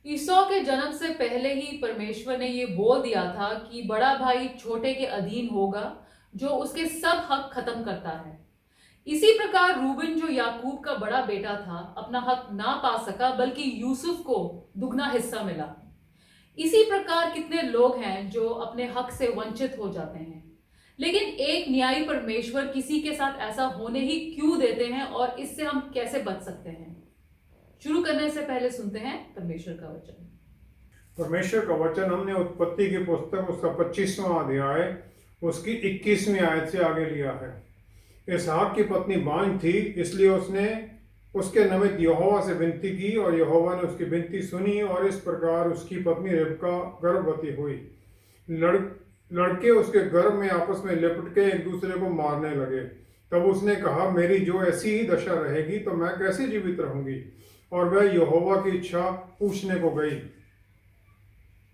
ईसौ के जन्म से पहले ही परमेश्वर ने ये बोल दिया था कि बड़ा भाई छोटे के अधीन होगा, जो उसके सब हक खत्म करता है। इसी प्रकार रूबन, जो याकूब का बड़ा बेटा था, अपना हक ना पा सका, बल्कि यूसुफ को दुगना हिस्सा मिला। इसी प्रकार कितने लोग हैं जो अपने हक से वंचित हो जाते हैं। लेकिन एक न्यायी परमेश्वर किसी के साथ ऐसा होने ही क्यों देते हैं, और इससे हम कैसे बच सकते हैं? शुरू करने से पहले सुनते हैं परमेश्वर का वचन। परमेश्वर का वचन हमने उत्पत्ति की पुस्तक उसका 25वां अध्याय उसकी 21वीं आयत से आगे लिया है। इसहाक की पत्नी बांझ थी, इसलिए उसने उसके निमित्त यहोवा से विनती की और यहोवा ने उसकी विनती सुनी, और इस प्रकार उसकी पत्नी रिबका गर्भवती हुई। लड़के उसके गर्भ में आपस में लिपट के एक दूसरे को मारने लगे। तब उसने कहा, मेरी जो ऐसी ही दशा रहेगी तो मैं कैसे जीवित रहूंगी? और वह यहोवा की इच्छा पूछने को गई।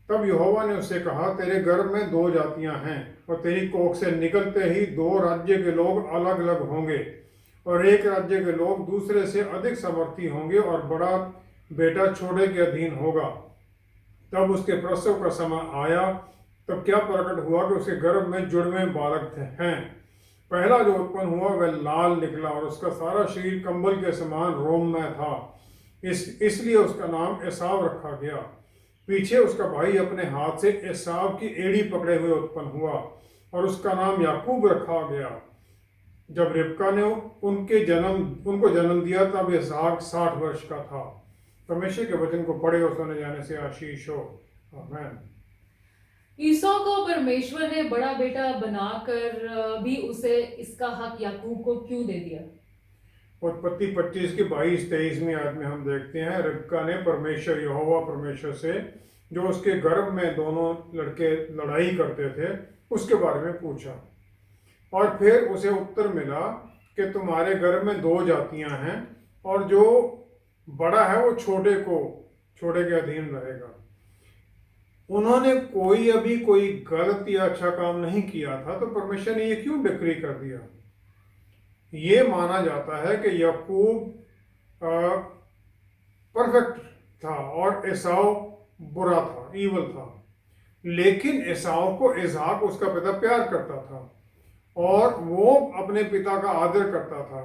तब यहोवा ने उससे कहा, तेरे गर्भ में दो जातियां हैं, और तेरी कोख से निकलते ही दो राज्य के लोग अलग अलग होंगे, और एक राज्य के लोग दूसरे से अधिक समर्थी होंगे, और बड़ा बेटा छोटे के अधीन होगा। तब उसके प्रसव का समय आया, तब क्या प्रकट हुआ कि उसके गर्भ में जुड़वे बालक हैं। पहला जो उत्पन्न हुआ वह लाल निकला, और उसका सारा शरीर कंबल के समान रोममय था। इसलिए उसका नाम एसाव रखा गया। पीछे उसका भाई अपने हाथ से एसाव की एड़ी पकड़े हुए उत्पन्न हुआ, और उसका नाम याकूब रखा गया। जब रिबका ने उनको जन्म दिया, तब इसहाक 60 वर्ष का था। परमेश्वर के वचन को पढ़े और सुने जाने से आशीष हो। आमीन। ईसौ को परमेश्वर ने बड़ा बेटा बनाकर भी उसे इसका हक याकूब को क्यों दे दिया? उत्पत्ति 25 की 22-23वीं आयत में हम देखते हैं, रिबका ने यहोवा परमेश्वर से, जो उसके गर्भ में दोनों लड़के लड़ाई करते थे, उसके बारे में पूछा। और फिर उसे उत्तर मिला कि तुम्हारे गर्भ में दो जातियां हैं, और जो बड़ा है वो छोटे के अधीन रहेगा। उन्होंने कोई गलत या अच्छा काम नहीं किया था, तो परमेश्वर ने ये क्यों डिक्री कर दिया? ये माना जाता है कि याकूब परफेक्ट था और एसाव बुरा था, ईवल था। लेकिन एसाव को इसहाक उसका पिता प्यार करता था, और वो अपने पिता का आदर करता था,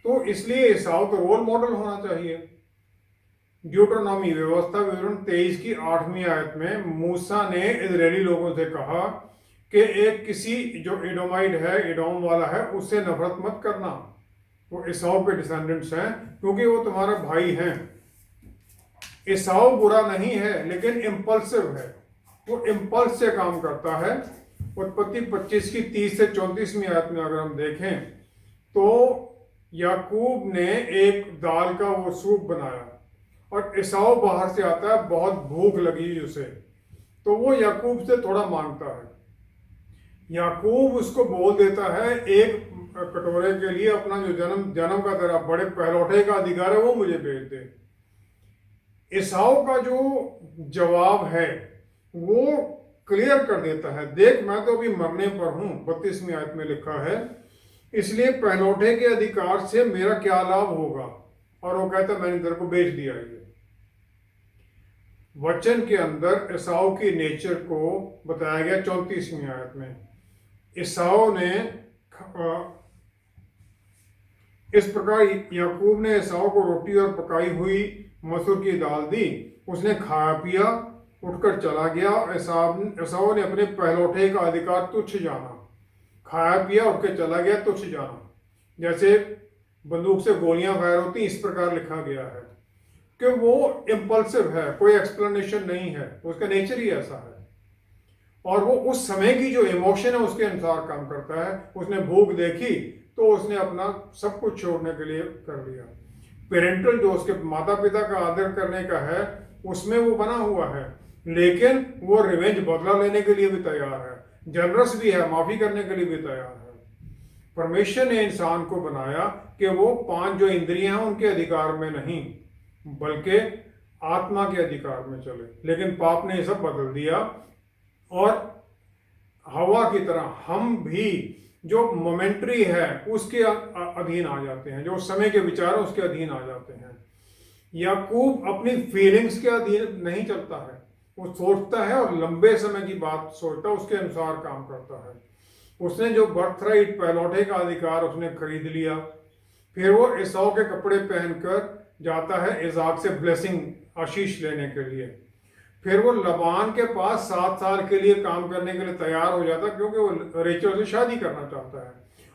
तो इसलिए एसाव तो रोल मॉडल होना चाहिए। ड्यूटरोनॉमी व्यवस्था विवरण 23 की 8वीं आयत में मूसा ने इजरायली लोगों से कहा कि एक किसी जो एडोमाइट है, एडोम वाला है, उससे नफरत मत करना। वो एसाव के डिसेंडेंट्स हैं, क्योंकि वो तुम्हारा भाई हैं। एसाव बुरा नहीं है, लेकिन इम्पल्सिव है, वो इम्पल्स से काम करता है। उत्पत्ति 25 की 30 से 34वीं आयत में अगर हम देखें, तो याकूब ने एक दाल का वो सूप बनाया, और एसाव बाहर से आता है, बहुत भूख लगी उसे, तो वो याकूब से थोड़ा मांगता है। याकूब उसको बोल देता है, एक कटोरे के लिए अपना जो जन्म का तेरा बड़े पहलौठे का अधिकार है वो मुझे भेज दे। एसाव का जो जवाब है वो क्लियर कर देता है, देख मैं तो अभी मरने पर हूं। 32वीं आयत में लिखा है, इसलिए पहलौठे के अधिकार से मेरा क्या लाभ होगा? और वो कहता मैंने तेरे को बेच दिया। ये वचन के अंदर एसाव की नेचर को बताया गया 34वीं आयत में। एसाव ने इस प्रकार याकूब ने एसाव को रोटी और पकाई हुई मसूर की दाल दी। उसने खाया पिया, उठकर चला गया। एसाव ने अपने पहलौठे का अधिकार तुच्छ जाना। खाया पिया, उठ के चला गया, तुच्छ जाना। जैसे बंदूक से गोलियां फायर होती, इस प्रकार लिखा गया है कि वो इम्पल्सिव है, कोई एक्सप्लेनेशन नहीं है, उसका नेचर ही ऐसा है। और वो उस समय की जो इमोशन है उसके अनुसार काम करता है। उसने भूख देखी तो उसने अपना सब कुछ छोड़ने के लिए कर लिया। पेरेंटल जो उसके माता पिता का आदर करने का है, उसमें वो बना हुआ है, लेकिन वो रिवेंज बदला लेने के लिए भी तैयार है, जनरस भी है, माफी करने के लिए भी तैयार है। परमेश्वर ने इंसान को बनाया कि वो 5 जो इंद्रियां हैं उनके अधिकार में नहीं, बल्कि आत्मा के अधिकार में चले। लेकिन पाप ने सब बदल दिया, और हवा की तरह हम भी जो मोमेंट्री है उसके अधीन आ जाते हैं, जो समय के विचार उसके अधीन आ जाते हैं। याकूब अपनी फीलिंग्स के अधीन नहीं चलता है, वो सोचता है और लंबे समय की बात सोचता है, उसके अनुसार काम करता है। उसने जो बर्थराइट पहलौठे का अधिकार उसने खरीद लिया, फिर वो एसाव के कपड़े पहनकर जाता है इज़ाक से ब्लेसिंग आशीष लेने के लिए। फिर वो लबान के पास 7 साल के लिए काम करने के लिए तैयार हो जाता है, क्योंकि वो रेचल से शादी करना चाहता है,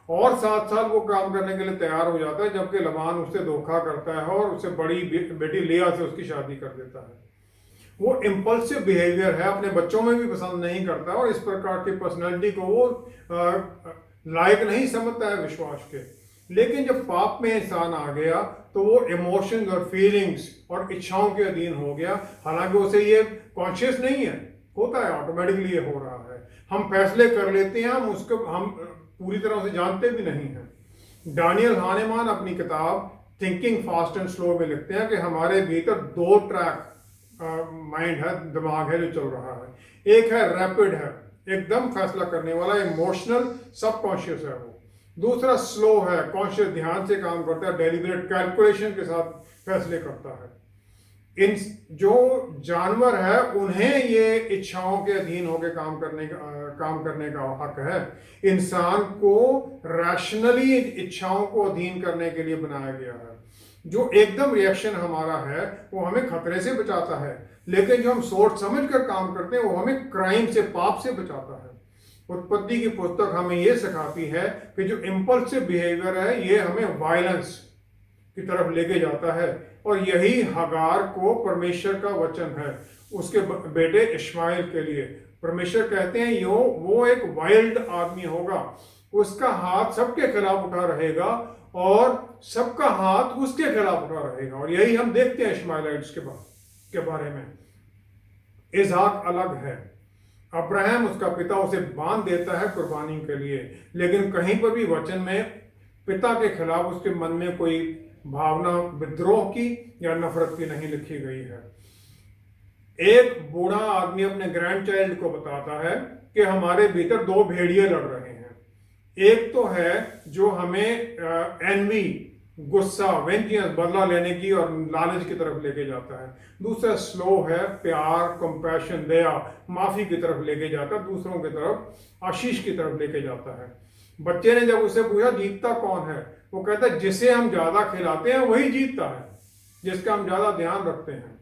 और 7 साल वो काम करने के लिए तैयार हो जाता है, जबकि लबान उससे धोखा करता है और उससे बड़ी बेटी लिया से उसकी शादी कर देता है। वो इम्पल्सिव बिहेवियर है, अपने बच्चों में भी पसंद नहीं करता और इस प्रकार की पर्सनैलिटी को वो लायक नहीं समझता है विश्वास के। लेकिन जब पाप में इंसान आ गया तो वो इमोशंस और फीलिंग्स और इच्छाओं के अधीन हो गया, हालांकि उसे ये कॉन्शियस नहीं है, होता है ऑटोमेटिकली, ये हो रहा है। हम फैसले कर लेते हैं, हम पूरी तरह से जानते भी नहीं हैं। डानियल हानेमान अपनी किताब थिंकिंग फास्ट एंड स्लो में लिखते हैं कि हमारे भीतर 2 ट्रैक माइंड है, दिमाग है जो चल रहा है। एक है रैपिड है, एकदम फैसला करने वाला, इमोशनल सबकॉन्शियस है वो। दूसरा स्लो है, कॉन्शियस, ध्यान से काम करता है, डेलिब्रेट कैलकुलेशन के साथ फैसले करता है। इन जो जानवर है उन्हें ये इच्छाओं के अधीन होकर काम करने का हक है। इंसान को रैशनली इच्छाओं को अधीन करने के लिए बनाया गया है। जो एकदम रिएक्शन हमारा है वो हमें खतरे से बचाता है, लेकिन जो हम सोच समझ कर काम करते हैं वो हमें क्राइम से, पाप से बचाता है। उत्पत्ति की पुस्तक हमें ये सिखाती है कि जो इम्पल्सिव बिहेवियर है ये हमें वायलेंस की तरफ लेके जाता है, और यही हगार को परमेश्वर का वचन है उसके बेटे इश्माइल के लिए। परमेश्वर कहते हैं वो एक वाइल्ड आदमी होगा, उसका हाथ सबके खिलाफ उठा रहेगा और सबका हाथ उसके खिलाफ उठा रहेगा। और यही हम देखते हैं इश्माइलाइट्स के बारे में। इज़हाक अलग है, अब्राहम उसका पिता उसे बांध देता है कुर्बानी के लिए, लेकिन कहीं पर भी वचन में पिता के खिलाफ उसके मन में कोई भावना विद्रोह की या नफरत की नहीं लिखी गई है। एक बूढ़ा आदमी अपने ग्रैंड चाइल्ड को बताता है कि हमारे भीतर 2 भेड़िए लड़ रहे हैं। एक तो है जो हमें एनवी, गुस्सा, वेंजियंस, बदला लेने की और लालच की तरफ लेके जाता है। दूसरा स्लो है, प्यार, कंपैशन, दया, माफी की तरफ लेके जाता है, दूसरों की तरफ, आशीष की तरफ लेके जाता है। बच्चे ने जब उसे पूछा जीतता कौन है, वो कहता है जिसे हम ज्यादा खिलाते हैं वही जीतता है, जिसका हम ज्यादा ध्यान रखते हैं।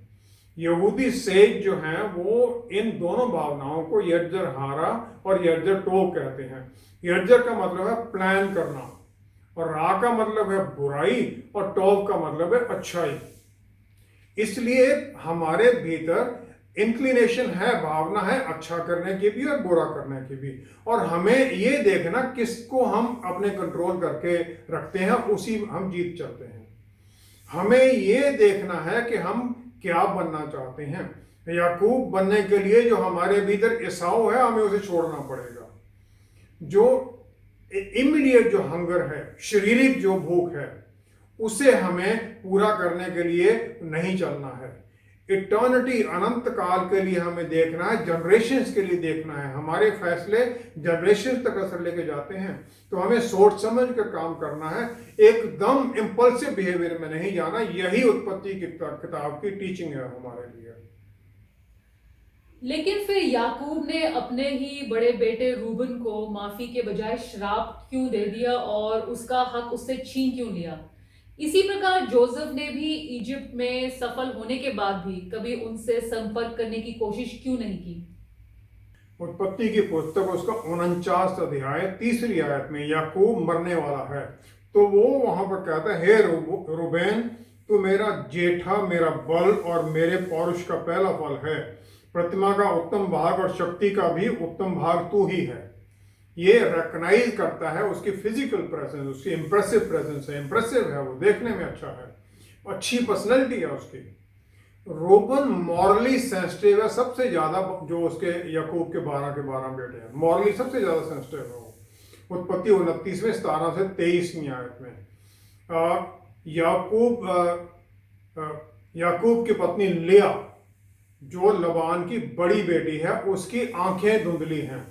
यहूदी सेज जो हैं वो इन दोनों भावनाओं को यर्जर हारा और यर्जर टोब कहते हैं। यर्जर का मतलब है प्लान करना, और रा का मतलब है बुराई, और टोब का मतलब है अच्छाई। इसलिए हमारे भीतर इंक्लिनेशन है, भावना है अच्छा करने की भी और बुरा करने की भी, और हमें ये देखना किसको हम अपने कंट्रोल करके रखते हैं, उसी हम जीत चलते हैं। हमें ये देखना है कि हम क्या बनना चाहते हैं। याकूब बनने के लिए जो हमारे भीतर एसाव है हमें उसे छोड़ना पड़ेगा। जो इमीडिएट जो हंगर है, शारीरिक जो भूख है, उसे हमें पूरा करने के लिए नहीं चलना है। इटर्निटी, अनंत काल के लिए हमें देखना है, जनरेशंस के लिए देखना है। हमारे फैसले जनरेशन तक असर लेके जाते हैं, तो हमें सोच समझ कर काम करना है, एकदम इम्पल्सिव बिहेवियर में नहीं जाना। यही उत्पत्ति की किताब की टीचिंग है हमारे लिए। लेकिन फिर याकूब ने अपने ही बड़े बेटे रूबन को माफी के बजाय श्राप क्यों दे दिया और उसका हक उससे छीन क्यों लिया? इसी प्रकार जोसेफ ने भी इजिप्ट में सफल होने के बाद भी कभी उनसे संपर्क करने की कोशिश क्यों नहीं की? उत्पत्ति की पुस्तक उसका 49 अध्याय 3 आयत में याकूब मरने वाला है, तो वो वहां पर कहता है, हे रूबेन, तू मेरा जेठा, मेरा बल और मेरे पौरुष का पहला फल है। प्रतिमा का उत्तम भाग और शक्ति का भी उत्तम भाग तू ही है। ये रिकॉग्नाइज करता है उसकी फिजिकल प्रेजेंस, उसकी इंप्रेसिव प्रेजेंस है, इंप्रेसिव है, वो देखने में अच्छा है, अच्छी पर्सनैलिटी है उसकी। रोबन मॉरली सेंसिटिव है, सबसे ज्यादा जो उसके याकूब के 12 बेटे हैं, मॉरली सबसे ज्यादा सेंसिटिव है वो। उत्पत्ति 29 में 17 से 23वीं आयत में याकूब की पत्नी लिया जो लबान की बड़ी बेटी है, उसकी आंखें धुंधली हैं,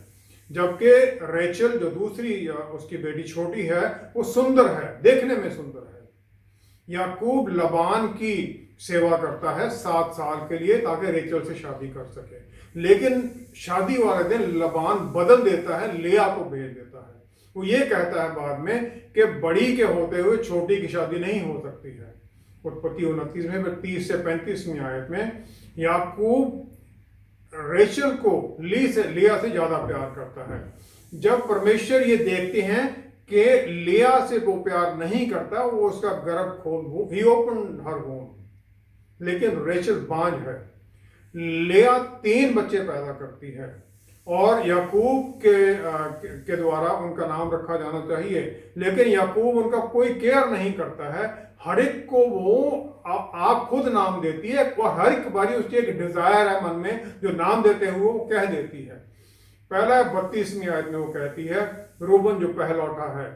जबकि रेचल जो दूसरी उसकी बेटी छोटी है वो सुंदर है, देखने में सुंदर है। याकूब लबान की सेवा करता है 7 साल के लिए ताकि रेचल से शादी कर सके। लेकिन शादी वाले दिन लबान बदल देता है, लिया को भेज देता है। वो ये कहता है बाद में कि बड़ी के होते हुए छोटी की शादी नहीं हो सकती है। उत्पत्ति 29 में 30 से 35वीं आयत में याकूब रेचल को लिया से ज्यादा प्यार करता है। जब परमेश्वर ये देखते हैं कि लिया से वो प्यार नहीं करता, वो उसका गर्भ खोल, ही ओपन हर होम, लेकिन रेचल बांझ है। लिया 3 बच्चे पैदा करती है और याकूब के द्वारा उनका नाम रखा जाना चाहिए, लेकिन याकूब उनका कोई केयर नहीं करता है। हर एक को वो आप खुद नाम देती है और हर एक बारी उसकी एक डिजायर है मन में जो नाम देते हुए वो कह देती है। पहला 32वीं आयत में वो कहती है, रूबन जो पहलौठा है,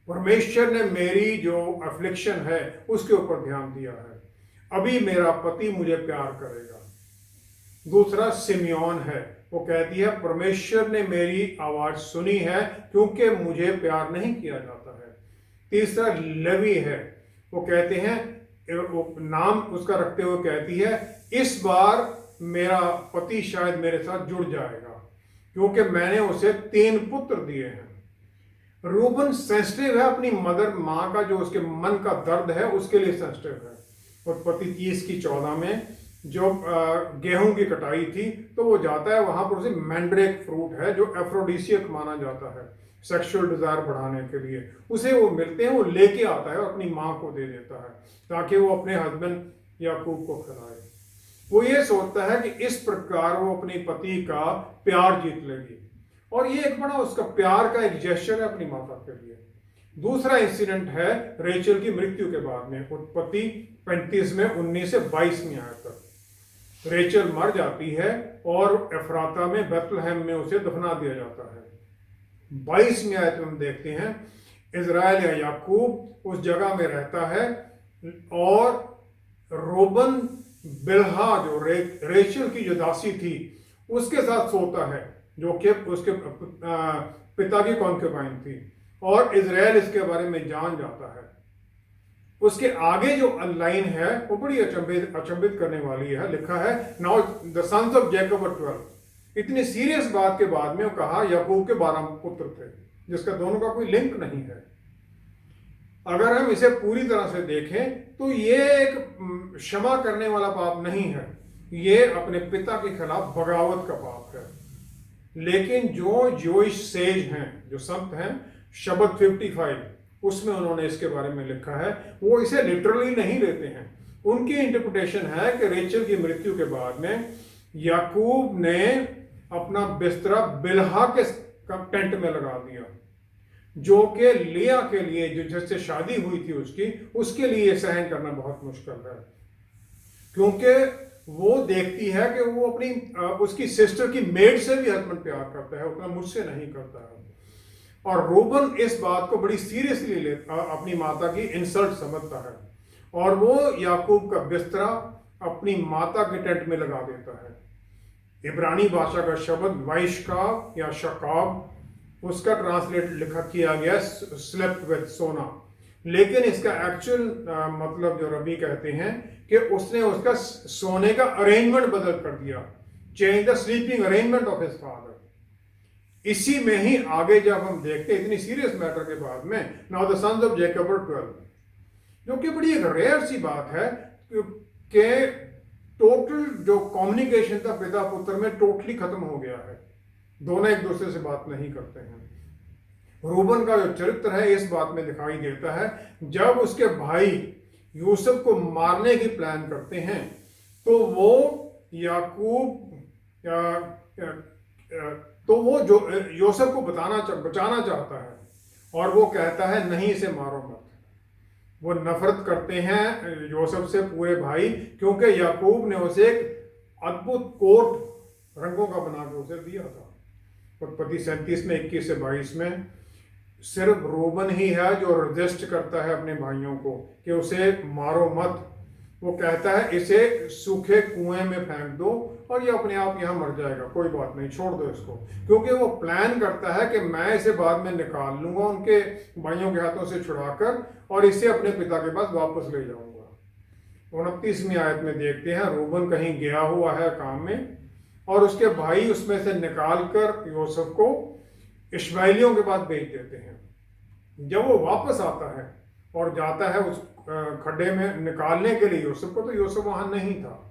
परमेश्वर ने मेरी जो अफ्लिक्शन है उसके ऊपर ध्यान दिया है, अभी मेरा पति मुझे प्यार करेगा। दूसरा सिमियोन है, वो कहती है परमेश्वर ने मेरी आवाज सुनी है क्योंकि मुझे प्यार नहीं किया जाता है। तीसरा लेवी है, वो कहते हैं, वो नाम उसका रखते हुए कहती है इस बार मेरा पति शायद मेरे साथ जुड़ जाएगा क्योंकि मैंने उसे 3 पुत्र दिए हैं। रूबन सेंसिटिव है अपनी मदर माँ का जो उसके मन का दर्द है उसके लिए सेंसिटिव है। उत्पत्ति 30:14 में जो गेहूं की कटाई थी तो वो जाता है वहां पर, उसे मैंड्रेक फ्रूट है जो एफ्रोडिसियक माना जाता है सेक्सुअल डिजायर बढ़ाने के लिए, उसे वो मिलते हैं, वो लेके आता है और अपनी माँ को दे देता है ताकि वो अपने हस्बैंड याकूब को खिलाए। वो ये सोचता है कि इस प्रकार वो अपने पति का प्यार जीत लेगी और ये एक बड़ा उसका प्यार का एक जेस्चर है अपनी माता के लिए। दूसरा इंसिडेंट है रेचल की मृत्यु के बाद में, उत्पत्ति 35 में 19 से 22वीं आयत तक। रेचल मर जाती है और एफ्राता में बेथलेहम में उसे दफना दिया जाता है। 22वीं आयत में हम देखते हैं इजराइल या याकूब उस जगह में रहता है और रोबन बिल्हा जो रेचल की जो दासी थी उसके साथ सोता है जो कि उसके पिता की कॉन्क्यूबाइन थी और इजराइल इसके बारे में जान जाता है। उसके आगे जो लाइन है वो बड़ी अचंभित करने वाली है। लिखा है now the sons of Jacob were 12। इतनी सीरियस बात के बाद में वो कहा याकूब के 12 पुत्र थे जिसका दोनों का कोई लिंक नहीं है। अगर हम इसे पूरी तरह से देखें तो ये एक क्षमा करने वाला पाप नहीं है, ये अपने पिता के खिलाफ बगावत का पाप है। लेकिन जो जोइश सेज हैं, जो संत हैं, शब्द 55 उसमें उन्होंने इसके बारे में लिखा है, वो इसे लिटरली नहीं लेते हैं। उनकी इंटरप्रिटेशन है कि रेचल की मृत्यु के बाद में याकूब ने अपना बिस्तरा बिल्हा के टेंट में लगा दिया जो कि लिया के लिए जो जिससे शादी हुई थी उसके लिए सहन करना बहुत मुश्किल है क्योंकि वो देखती है कि वो अपनी उसकी सिस्टर की मेड से भी हस्बैंड प्यार करता है, उतना मुझसे नहीं करता है। और रूबन इस बात को बड़ी सीरियसली लेता, अपनी माता की इंसल्ट समझता है और वो याकूब का बिस्तरा अपनी माता के टेंट में लगा देता है। इब्रानी भाषा का शब्द वाइशकाब या शकाब, उसका ट्रांसलेट लिखा किया गया स्लेप्ट विद, सोना, लेकिन इसका एक्चुअल मतलब जो रबी कहते हैं कि उसने उसका सोने का अरेंजमेंट बदल कर दिया, change the sleeping arrangement of his father. इसी में ही आगे जब हम देखते हैं इतनी सीरियस मैटर के बाद में now the sons of Jacob were 12, जो कि बड़ी एक रेयर सी बात है कि टोटल जो कम्युनिकेशन था पिता पुत्र में टोटली खत्म हो गया है, दोनों एक दूसरे से बात नहीं करते हैं। रूबन का जो चरित्र है इस बात में दिखाई देता है जब उसके भाई यूसुफ को मारने की प्लान करते हैं तो वो याकूब तो वो जो यूसुफ को बचाना चाहता है और वो कहता है नहीं इसे मारो मत। वो नफरत करते हैं यूसुफ से पूरे भाई क्योंकि याकूब ने उसे एक अद्भुत कोट रंगों का बना के उसे दिया था। उत्पत्ति 37 में 21 से 22 में सिर्फ रूबन ही है जो रजिस्ट करता है अपने भाइयों को कि उसे मारो मत। वो कहता है इसे सूखे कुएं में फेंक दो और ये अपने आप यहाँ मर जाएगा, कोई बात नहीं, छोड़ दो इसको, क्योंकि वो प्लान करता है कि मैं इसे बाद में निकाल लूंगा उनके भाइयों के हाथों से छुड़ाकर और इसे अपने पिता के पास वापस ले जाऊंगा। 29वीं आयत में देखते हैं, रूबन कहीं गया हुआ है काम में और उसके भाई उसमें से निकाल कर यूसुफ को इश्माएलियों के पास भेज देते हैं। जब वो वापस आता है और जाता है उस खड्डे में निकालने के लिए यूसुफ को, तो यूसुफ वहां नहीं था।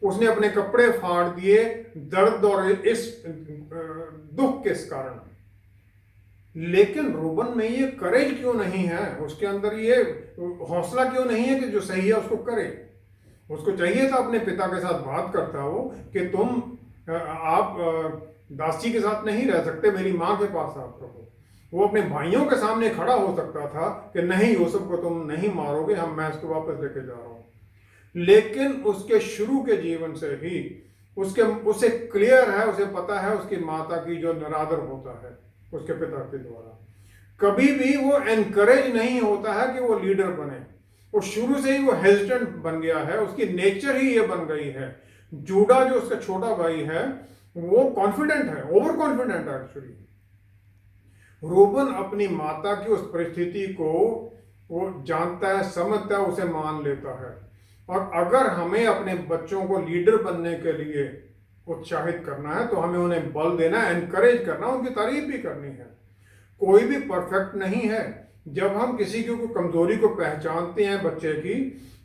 उसने अपने कपड़े फाड़ दिए दर्द और इस दुख के कारण। लेकिन रूबन में ये करेज क्यों नहीं है, उसके अंदर ये हौसला क्यों नहीं है कि जो सही है उसको करे। उसको चाहिए था अपने पिता के साथ बात करता हो कि आप दासी के साथ नहीं रह सकते, मेरी माँ के पास आप रहो। वो अपने भाइयों के सामने खड़ा हो सकता था कि नहीं, यूसुफ को तुम नहीं मारोगे, मैं इसको वापस लेके जा रहा हूँ। लेकिन उसके शुरू के जीवन से ही उसे क्लियर है, उसे पता है उसकी माता की जो निरादर होता है उसके पिता के द्वारा। कभी भी वो एनकरेज नहीं होता है कि वो लीडर बने। वो शुरू से ही वो हेजिटेंट बन गया है, उसकी नेचर ही ये बन गई है। जूडा जो उसका छोटा भाई है वो कॉन्फिडेंट है, ओवर कॉन्फिडेंट है एक्चुअली। रूबन अपनी माता की उस परिस्थिति को वो जानता है, समझता है, उसे मान लेता है। और अगर हमें अपने बच्चों को लीडर बनने के लिए उत्साहित करना है तो हमें उन्हें बल देना है, एनकरेज करना, उनकी तारीफ भी करनी है। कोई भी परफेक्ट नहीं है। जब हम किसी की कमजोरी को पहचानते हैं बच्चे की,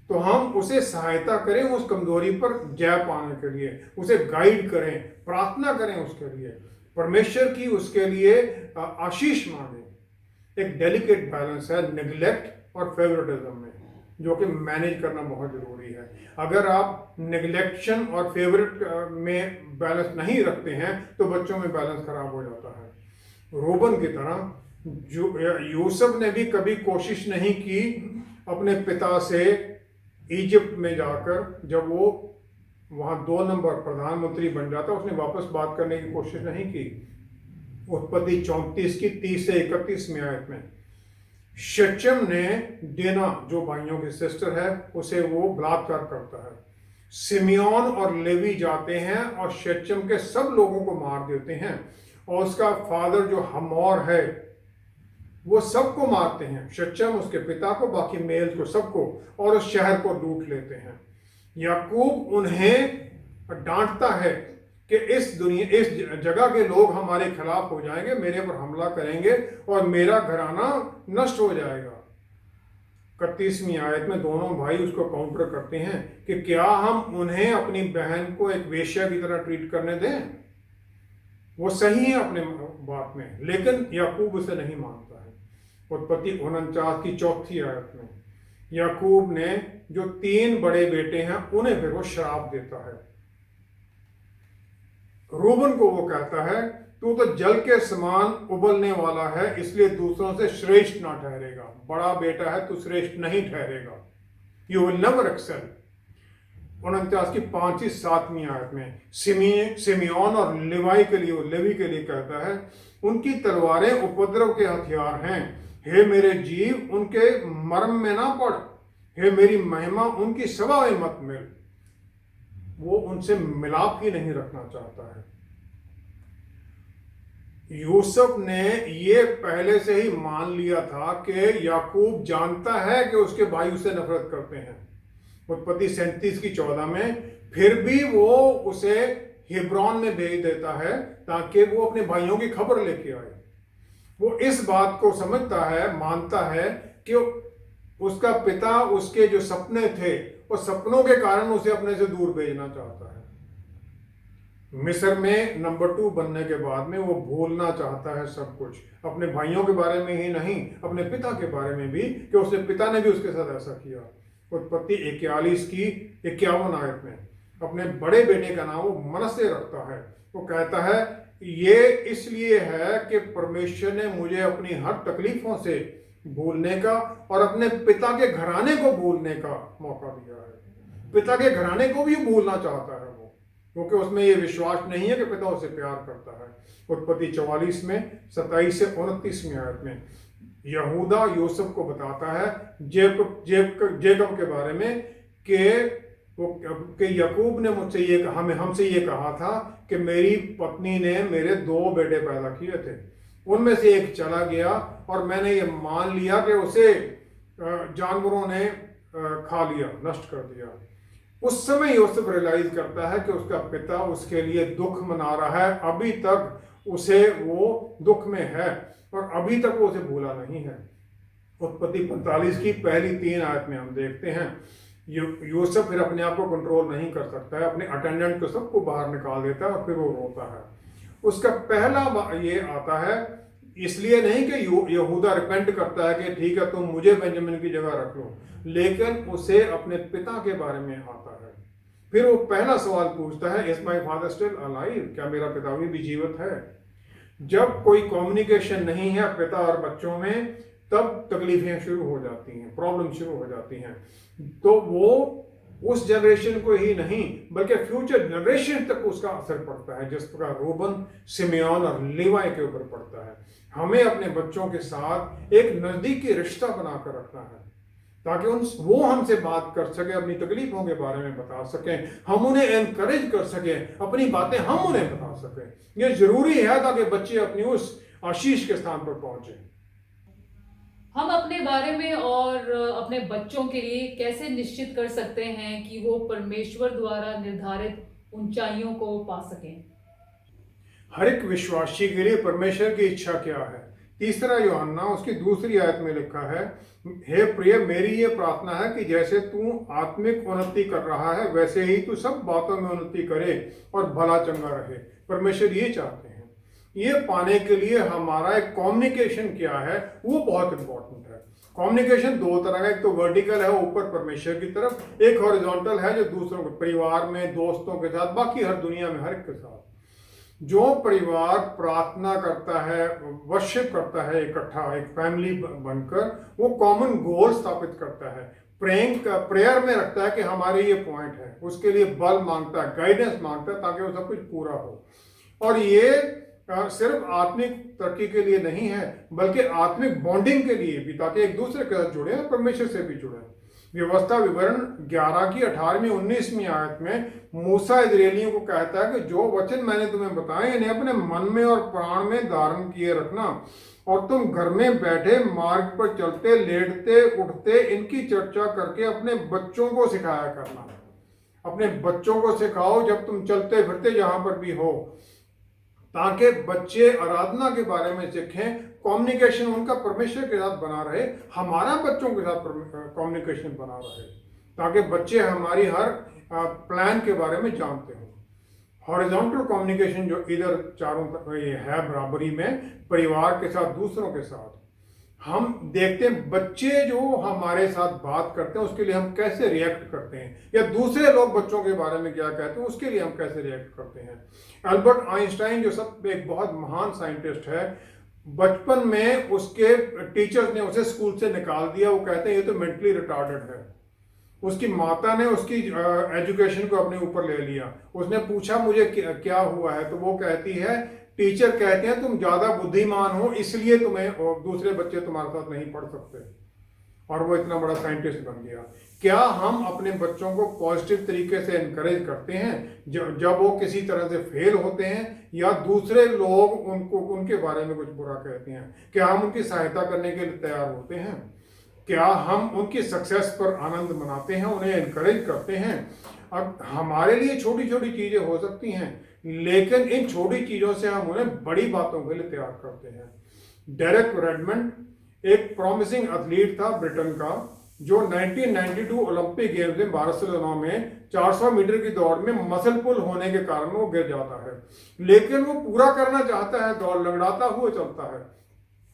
तो हम उसे सहायता करें उस कमजोरी पर जय पाने के लिए, उसे गाइड करें, प्रार्थना करें उसके लिए, परमेश्वर की उसके लिए आशीष मांगे। एक डेलिकेट बैलेंस है नेग्लेक्ट और फेवरेटिज्म में, जो कि मैनेज करना बहुत जरूरी है। अगर आप नेग्लेक्शन और फेवरेट में बैलेंस नहीं रखते हैं तो बच्चों में बैलेंस खराब हो जाता है। रूबन की तरह जो यूसुफ ने भी कभी कोशिश नहीं की अपने पिता से इजिप्ट में जाकर, जब वो वहां 2 नंबर प्रधानमंत्री बन जाता, उसने वापस बात करने की कोशिश नहीं की। उत्पत्ति 34 की 30 से 31 में आयत में शेचम ने डेना जो भाइयों की सिस्टर है उसे वो बलात्कार करता है। सिमियोन और लेवी जाते हैं और शेचम के सब लोगों को मार देते हैं, और उसका फादर जो हमोर है वो सबको मारते हैं, शेचम, उसके पिता को, बाकी मेल को, सबको, और उस शहर को लूट लेते हैं। याकूब उन्हें डांटता है कि इस जगह के लोग हमारे खिलाफ हो जाएंगे, मेरे पर हमला करेंगे और मेरा घराना नष्ट हो जाएगा। 31वीं आयत में दोनों भाई उसको काउंटर करते हैं कि क्या हम उन्हें अपनी बहन को एक वेश्या की तरह ट्रीट करने दें। वो सही है अपने बात में, लेकिन याकूब उसे नहीं मानता है। उत्पत्ति 49 की 4थी आयत में याकूब ने जो 3 बड़े बेटे हैं उन्हें फिर वो श्राप देता है। रूबन को वो कहता है, तू तो जल के समान उबलने वाला है, इसलिए दूसरों से श्रेष्ठ ना ठहरेगा। बड़ा बेटा है, तू श्रेष्ठ नहीं ठहरेगा, यू विल नेवर एक्सेल। 49 की 5वीं 7वीं आयत में सिमियोन और लेवी के लिए कहता है, उनकी तलवारें उपद्रव के हथियार हैं, हे मेरे जीव उनके मर्म में ना पड़, हे मेरी महिमा उनकी सभा में मत मिल। वो उनसे मिलाप ही नहीं रखना चाहता है। यूसुफ ने ये पहले से ही मान लिया था कि याकूब जानता है कि उसके भाई उससे नफरत करते हैं। उत्पत्ति 37 की 14 में फिर भी वो उसे हिब्रोन में भेज देता है ताकि वो अपने भाइयों की खबर लेके आए। वो इस बात को समझता है, मानता है कि उसका पिता उसके जो सपने थे उस सपनों के कारण उसे अपने से दूर भेजना चाहता है। मिस्र में नंबर 2 बनने के बाद में वो भूलना चाहता है सब कुछ, अपने भाइयों के बारे में ही नहीं, अपने पिता के बारे में भी, कि उसके पिता ने भी उसके साथ ऐसा किया। उत्पत्ति 41 की 51 आयत में अपने बड़े बेटे का नाम वो मनश्शे रखता है। वो कहता है, ये इसलिए है कि परमेश्वर ने मुझे अपनी हर तकलीफों से भूलने का और अपने पिता के घराने को भूलने का मौका दिया है। पिता के घराने को भी भूलना चाहता है वो, क्योंकि उसमें ये विश्वास नहीं है कि पिता उसे प्यार करता है। उत्पत्ति 44 में 27 से 29 में आयत में यहूदा यूसुफ को बताता है जेकब के बारे में कि याकूब ने मुझसे ये हमसे ये कहा था कि मेरी पत्नी ने मेरे 2 बेटे पैदा किए थे, उनमें से एक चला गया और मैंने ये मान लिया कि उसे जानवरों ने खा लिया, नष्ट कर दिया। उस समय यूसुफ रियलाइज करता है कि उसका पिता उसके लिए दुख मना रहा है, अभी तक उसे वो दुख में है और अभी तक वो उसे भूला नहीं है। उत्पत्ति 45 की पहली 3 आयत में हम देखते हैं यूसुफ फिर अपने आप को कंट्रोल नहीं कर सकता है, अपने अटेंडेंट को सबको बाहर निकाल देता है और फिर वो रोता है। उसका पहला ये आता है, इसलिए नहीं कि यहूदा रिपेंट करता है कि ठीक है तुम मुझे बेंजामिन की जगह रख लो, लेकिन उसे अपने पिता के बारे में आता है। फिर वो पहला सवाल पूछता है, is my father still alive, क्या मेरा पिता भी जीवित है? जब कोई कम्युनिकेशन नहीं है पिता और बच्चों में, तब तकलीफें शुरू हो जाती हैं, प्रॉब्लम शुरू हो जाती हैं। तो वो उस जनरेशन को ही नहीं बल्कि फ्यूचर जनरेशन तक उसका असर पड़ता है, जिस प्रकार रूबन, सिमियोन और लेवाई के ऊपर पड़ता है। हमें अपने बच्चों के साथ एक नजदीकी रिश्ता बनाकर रखना है ताकि वो हमसे बात कर सके, अपनी तकलीफों के बारे में बता सकें, हम उन्हें एनकरेज कर सकें, अपनी बातें हम उन्हें बता सकें। ये जरूरी है ताकि बच्चे अपनी उस आशीष के स्थान पर पहुंचे। हम अपने बारे में और अपने बच्चों के लिए कैसे निश्चित कर सकते हैं कि वो परमेश्वर द्वारा निर्धारित ऊंचाइयों को पा सकें? हर एक विश्वासी के लिए परमेश्वर की इच्छा क्या है? 3 यूहन्ना उसकी 2 आयत में लिखा है, हे प्रिय, मेरी ये प्रार्थना है कि जैसे तू आत्मिक उन्नति कर रहा है वैसे ही तू सब बातों में उन्नति करे और भला चंगा रहे। परमेश्वर ये चाहते हैं। ये पाने के लिए हमारा एक कम्युनिकेशन क्या है वो बहुत इंपॉर्टेंट है। कम्युनिकेशन 2 तरह का, एक तो वर्टिकल है ऊपर परमेश्वर की तरफ, एक हॉरिजॉन्टल है जो दूसरों के परिवार में, दोस्तों के साथ, बाकी हर दुनिया में हर एक के साथ। जो परिवार प्रार्थना करता है, वर्शिप करता है इकट्ठा एक फैमिली बनकर, वो कॉमन गोल स्थापित करता है, प्रेयर में रखता है कि हमारे ये पॉइंट है, उसके लिए बल मांगता है, गाइडेंस मांगता है ताकि वो सब कुछ पूरा हो। और ये सिर्फ आत्मिक तरक्की के लिए नहीं है बल्कि आत्मिक बॉन्डिंग के लिए भी, ताकि एक दूसरे के साथ जुड़े और परमेश्वर से भी जुड़े। व्यवस्था विवरण 11 की 18वीं 19वीं आयत में मूसा इजरायलियों को कहता है कि जो वचन मैंने तुम्हें बताए इन्हें अपने मन में और प्राण में धारण किए रखना, और तुम घर में बैठे, मार्ग पर चलते, लेटते, उठते इनकी चर्चा करके अपने बच्चों को सिखाया करना। अपने बच्चों को सिखाओ जब तुम चलते फिरते जहां पर भी हो, ताकि बच्चे आराधना के बारे में सीखें, कम्युनिकेशन उनका परमेश्वर के साथ बना रहे, हमारा बच्चों के साथ कम्युनिकेशन बना रहे, ताकि बच्चे हमारी हर प्लान के बारे में जानते हो। हॉरिजॉन्टल कम्युनिकेशन जो इधर चारों तरफ ये है बराबरी में, परिवार के साथ, दूसरों के साथ, हम देखते हैं बच्चे जो हमारे साथ बात करते हैं उसके लिए हम कैसे रिएक्ट करते हैं, या दूसरे लोग बच्चों के बारे में क्या कहते हैं उसके लिए हम कैसे रिएक्ट करते हैं। अल्बर्ट आइंस्टाइन जो सब एक बहुत महान साइंटिस्ट है, बचपन में उसके टीचर्स ने उसे स्कूल से निकाल दिया, वो कहते हैं ये तो मेंटली रिटार्डेड है। उसकी माता ने उसकी एजुकेशन को अपने ऊपर ले लिया। उसने पूछा मुझे क्या हुआ है, तो वो कहती है, टीचर कहते हैं तुम ज्यादा बुद्धिमान हो इसलिए तुम्हें दूसरे बच्चे तुम्हारे साथ नहीं पढ़ सकते, और वो इतना बड़ा साइंटिस्ट बन गया। क्या हम अपने बच्चों को पॉजिटिव तरीके से एनकरेज करते हैं जब वो किसी तरह से फेल होते हैं या दूसरे लोग उनके बारे में कुछ बुरा कहते हैं? क्या हम उनकी सहायता करने के लिए तैयार होते हैं? क्या हम उनकी सक्सेस पर आनंद मनाते हैं, उन्हें एनकरेज करते हैं? अब हमारे लिए छोटी छोटी चीजें हो सकती हैं, लेकिन इन छोटी चीजों से हम उन्हें बड़ी बातों के लिए तैयार करते हैं। डेरेक रेडमंड एक प्रॉमिसिंग एथलीट था ब्रिटेन का, जो 1992 ओलंपिक गेम्स में बार्सिलोना में 400 मीटर की दौड़ में मसल पुल होने के कारण वो गिर जाता है, लेकिन वो पूरा करना चाहता है, दौड़ लंगड़ाता हुआ चलता है।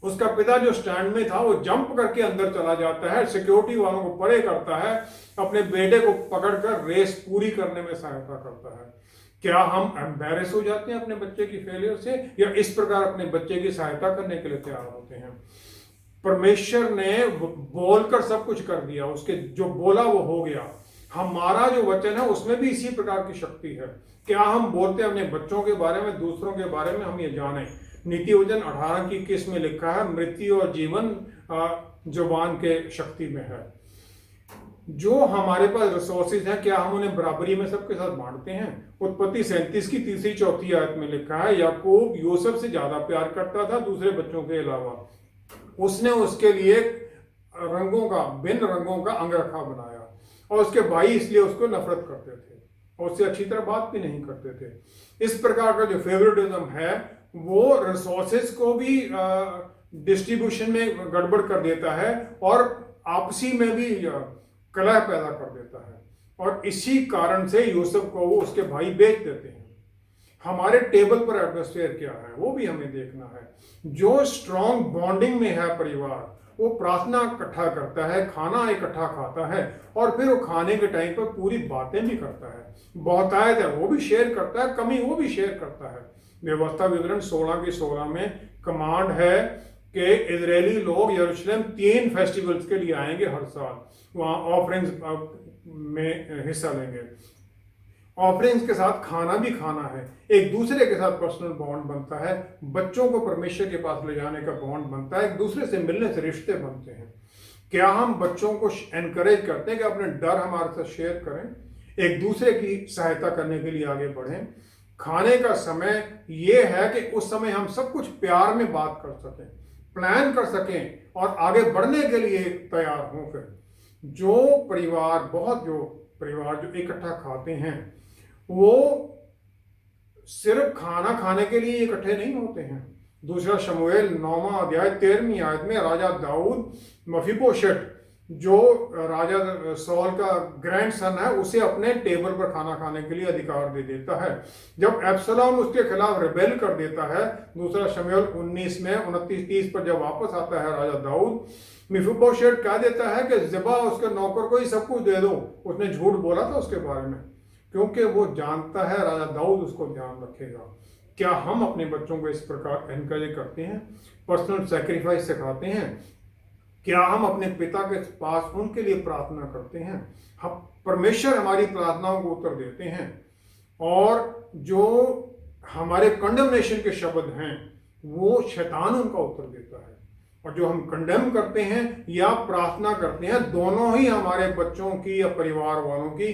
उसका पिता जो स्टैंड में था वो जंप करके अंदर चला जाता है, सिक्योरिटी वालों को परे करता है, अपने बेटे को पकड़कर रेस पूरी करने में सहायता करता है। क्या हम एम्बैरेस हो जाते हैं अपने बच्चे की फेलियर से, या इस प्रकार अपने बच्चे की सहायता करने के लिए तैयार होते हैं? परमेश्वर ने बोलकर सब कुछ कर दिया, उसके जो बोला वो हो गया। हमारा जो वचन है उसमें भी इसी प्रकार की शक्ति है। क्या हम बोलते हैं अपने बच्चों के बारे में, दूसरों के बारे में, हम ये जाने। नीति वचन 18 की 21 में लिखा है, मृत्यु और जीवन जुबान के शक्ति में है। जो हमारे पास रिसोर्सेज हैं, क्या हम उन्हें बराबरी में सबके साथ बांटते हैं? उत्पत्ति 37 की 3-4 आयत में लिखा है, याकूब यूसुफ से ज्यादा प्यार करता था दूसरे बच्चों के अलावा। उसने उसके लिए रंगों का, भिन्न रंगों का अंगरखा बनाया, और उसके भाई इसलिए उसको नफरत करते थे और उससे अच्छी तरह बात भी नहीं करते थे। इस प्रकार का जो फेवरेटिज्म है वो रिसोर्सेज को भी डिस्ट्रीब्यूशन में गड़बड़ कर देता है और आपसी में भी कलह पैदा कर देता है, और इसी कारण से यूसुफ को वो उसके भाई बेच देते हैं। हमारे टेबल पर एटमॉस्फेयर क्या है वो भी हमें देखना है। जो स्ट्रॉन्ग बॉन्डिंग में है परिवार, वो प्रार्थना इकट्ठा करता है, खाना इकट्ठा खाता है, और फिर वो खाने के टाइम पर पूरी बातें भी करता है। बहुतायत है वो भी शेयर करता है, कमी वो भी शेयर करता है। व्यवस्था विवरण 16 की 16 में कमांड है कि इजरायली लोग यरूशलेम 3 फेस्टिवल्स के लिए आएंगे हर साल, वहाँ ऑफरिंग्स में हिस्सा लेंगे। ऑफरिंग्स के साथ खाना भी खाना है, एक दूसरे के साथ पर्सनल बॉन्ड बनता है, बच्चों को परमेश्वर के पास ले जाने का बॉन्ड बनता है, एक दूसरे से मिलने से रिश्ते बनते हैं। क्या हम बच्चों को एनकरेज करते हैं कि अपने डर हमारे साथ शेयर करें, एक दूसरे की सहायता करने के लिए आगे बढ़ें? खाने का समय ये है कि उस समय हम सब कुछ प्यार में बात कर सकें, प्लान कर सकें और आगे बढ़ने के लिए तैयार हों। फिर जो परिवार जो इकट्ठा खाते हैं वो सिर्फ खाना खाने के लिए इकट्ठे नहीं होते हैं। दूसरा शमूएल 9वां अध्याय 13वीं आयत में राजा दाऊद मफीबोशेत जो राजा सॉल का ग्रैंडसन है उसे अपने टेबल पर खाना खाने के लिए अधिकार दे देता है। जब एब्सलोम उसके खिलाफ रिबेल कर देता है, दूसरा शमूएल 19 में 29-30 पर जब वापस आता है राजा दाऊद, मफीबोशेत कह देता है कि ज़िबा उसके नौकर को ही सब कुछ दे दो। उसने झूठ बोला था उसके बारे में, क्योंकि वो जानता है राजा दाऊद उसको ध्यान रखेगा। क्या हम अपने बच्चों को इस प्रकार एनकरेज करते हैं, पर्सनल सैक्रिफाइस सिखाते हैं? क्या हम अपने पिता के पास उनके लिए प्रार्थना करते हैं? हम परमेश्वर हमारी प्रार्थनाओं को उत्तर देते हैं, और जो हमारे कंडेमनेशन के शब्द हैं वो शैतान उनका उत्तर देता है, और जो हम कंडेम करते हैं या प्रार्थना करते हैं दोनों ही हमारे बच्चों की या परिवार वालों की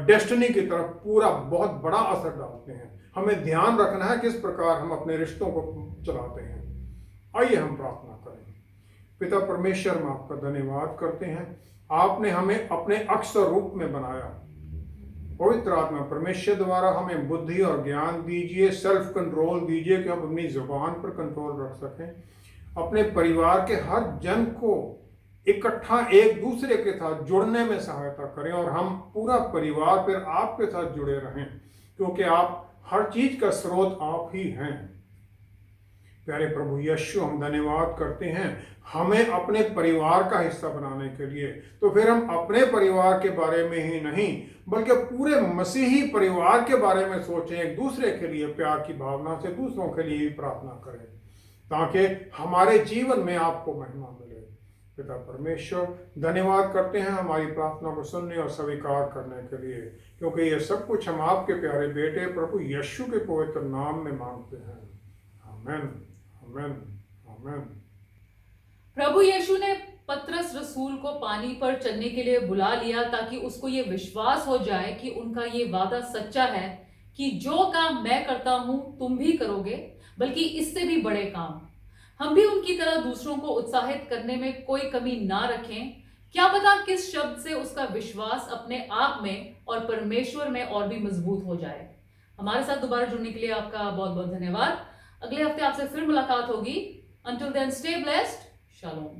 डेस्टिनी की तरफ पूरा बहुत बड़ा असर डालते हैं। हमें ध्यान रखना है किस प्रकार हम अपने रिश्तों को चलाते हैं। आइए हम प्रार्थना करें। पिता परमेश्वर, हम आपका धन्यवाद करते हैं, आपने हमें अपने अक्सर रूप में बनाया। पवित्र आत्मा परमेश्वर द्वारा हमें बुद्धि और ज्ञान दीजिए, सेल्फ कंट्रोल दीजिए कि हम अपनी जुबान पर कंट्रोल रख सकें, अपने परिवार के हर जन को इकट्ठा एक दूसरे के साथ जुड़ने में सहायता करें, और हम पूरा परिवार फिर आपके साथ जुड़े रहें, क्योंकि आप हर चीज का स्रोत आप ही हैं। प्यारे प्रभु यीशु, हम धन्यवाद करते हैं हमें अपने परिवार का हिस्सा बनाने के लिए। तो फिर हम अपने परिवार के बारे में ही नहीं बल्कि पूरे मसीही परिवार के बारे में सोचें, एक दूसरे के लिए प्यार की भावना से दूसरों के लिए भी प्रार्थना करें, ताकि हमारे जीवन में आपको महिमा मिले। पिता परमेश्वर, धन्यवाद करते हैं हमारी प्रार्थना को सुनने और स्वीकार करने के लिए, क्योंकि ये सब कुछ हम आपके प्यारे बेटे प्रभु यीशु के पवित्र नाम में मांगते हैं। आमीन, आमीन, आमीन। प्रभु यीशु ने पतरस रसूल को पानी पर चलने के लिए बुला लिया ताकि उसको ये विश्वास हो जाए कि उनका ये वादा सच्चा है कि जो काम मैं करता हूं तुम भी करोगे, बल्कि इससे भी बड़े काम। हम भी उनकी तरह दूसरों को उत्साहित करने में कोई कमी ना रखें। क्या पता किस शब्द से उसका विश्वास अपने आप में और परमेश्वर में और भी मजबूत हो जाए। हमारे साथ दोबारा जुड़ने के लिए आपका बहुत बहुत धन्यवाद। अगले हफ्ते आपसे फिर मुलाकात होगी। Until then, stay blessed. Shalom.